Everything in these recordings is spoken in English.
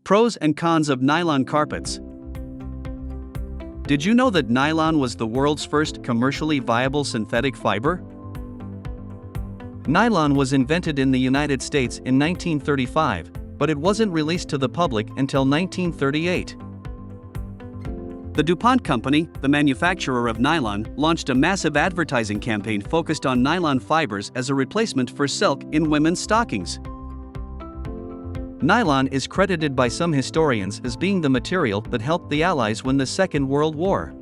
Pros and cons of nylon carpets. Did you know that nylon was the world's first commercially viable synthetic fiber? Nylon was invented in the United States in 1935, but it wasn't released to the public until 1938. The Dupont company, the manufacturer of nylon, launched a massive advertising campaign focused on nylon fibers as a replacement for silk in women's stockings. Nylon is credited by some historians as being the material that helped the Allies win the Second World War.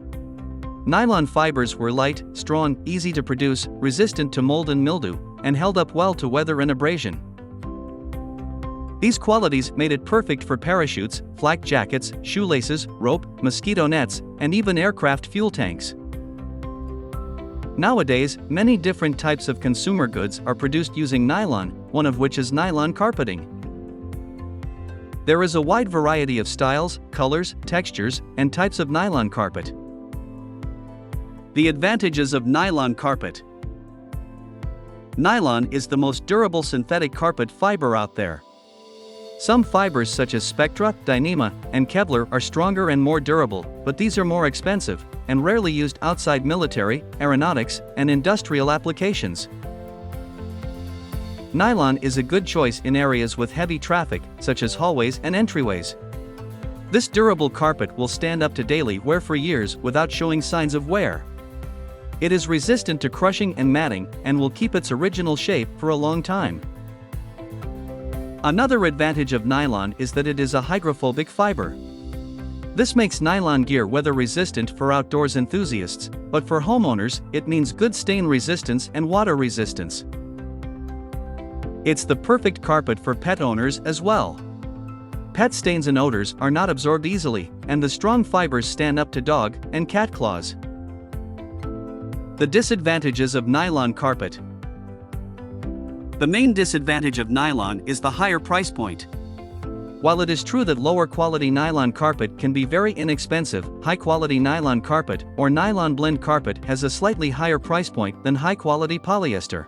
Nylon fibers were light, strong, easy to produce, resistant to mold and mildew, and held up well to weather and abrasion. These qualities made it perfect for parachutes, flak jackets, shoelaces, rope, mosquito nets, and even aircraft fuel tanks. Nowadays, many different types of consumer goods are produced using nylon, one of which is nylon carpeting. There is a wide variety of styles, colors, textures, and types of nylon carpet. The advantages of nylon carpet. Nylon is the most durable synthetic carpet fiber out there. Some fibers such as Spectra, Dyneema, and Kevlar are stronger and more durable, but these are more expensive and rarely used outside military, aeronautics, and industrial applications. Nylon is a good choice in areas with heavy traffic, such as hallways and entryways. This durable carpet will stand up to daily wear for years without showing signs of wear. It is resistant to crushing and matting and will keep its original shape for a long time. Another advantage of nylon is that it is a hydrophobic fiber. This makes nylon gear weather resistant for outdoors enthusiasts, but for homeowners, it means good stain resistance and water resistance. It's the perfect carpet for pet owners as well. Pet stains and odors are not absorbed easily, and the strong fibers stand up to dog and cat claws. The disadvantages of nylon carpet. The main disadvantage of nylon is the higher price point. While it is true that lower quality nylon carpet can be very inexpensive, high quality nylon carpet or nylon blend carpet has a slightly higher price point than high quality polyester.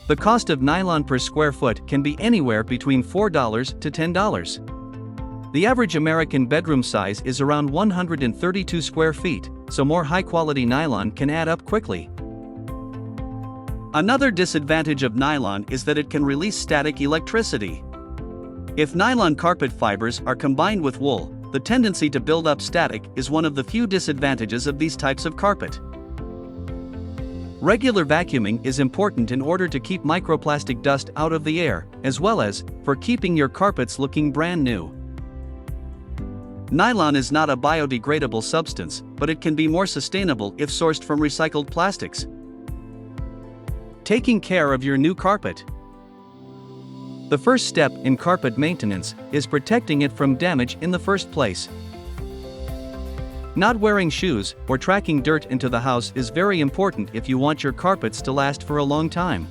The cost of nylon per square foot can be anywhere between $4 to $10. The average American bedroom size is around 132 square feet, so more high-quality nylon can add up quickly. Another disadvantage of nylon is that it can release static electricity. If nylon carpet fibers are combined with wool, the tendency to build up static is one of the few disadvantages of these types of carpet. Regular vacuuming is important in order to keep microplastic dust out of the air, as well as for keeping your carpets looking brand new. Nylon is not a biodegradable substance, but it can be more sustainable if sourced from recycled plastics. Taking care of your new carpet. The first step in carpet maintenance is protecting it from damage in the first place. Not wearing shoes or tracking dirt into the house is very important if you want your carpets to last for a long time.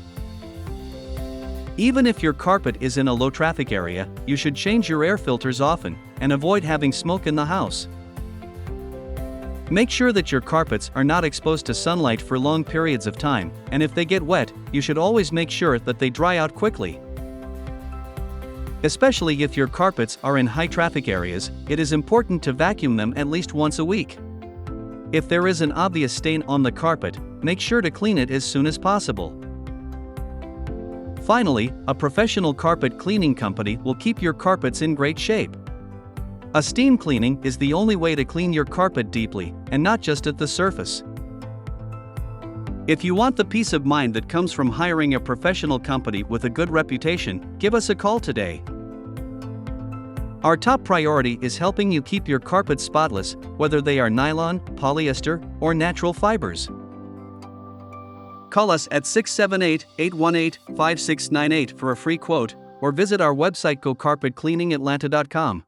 Even if your carpet is in a low traffic area, you should change your air filters often and avoid having smoke in the house. Make sure that your carpets are not exposed to sunlight for long periods of time, and if they get wet, you should always make sure that they dry out quickly. Especially if your carpets are in high traffic areas, it is important to vacuum them at least once a week. If there is an obvious stain on the carpet, make sure to clean it as soon as possible. Finally, a professional carpet cleaning company will keep your carpets in great shape. A steam cleaning is the only way to clean your carpet deeply, and not just at the surface. If you want the peace of mind that comes from hiring a professional company with a good reputation, give us a call today. Our top priority is helping you keep your carpet spotless, whether they are nylon, polyester, or natural fibers. Call us at 678-818-5698 for a free quote, or visit our website gocarpetcleaningatlanta.com.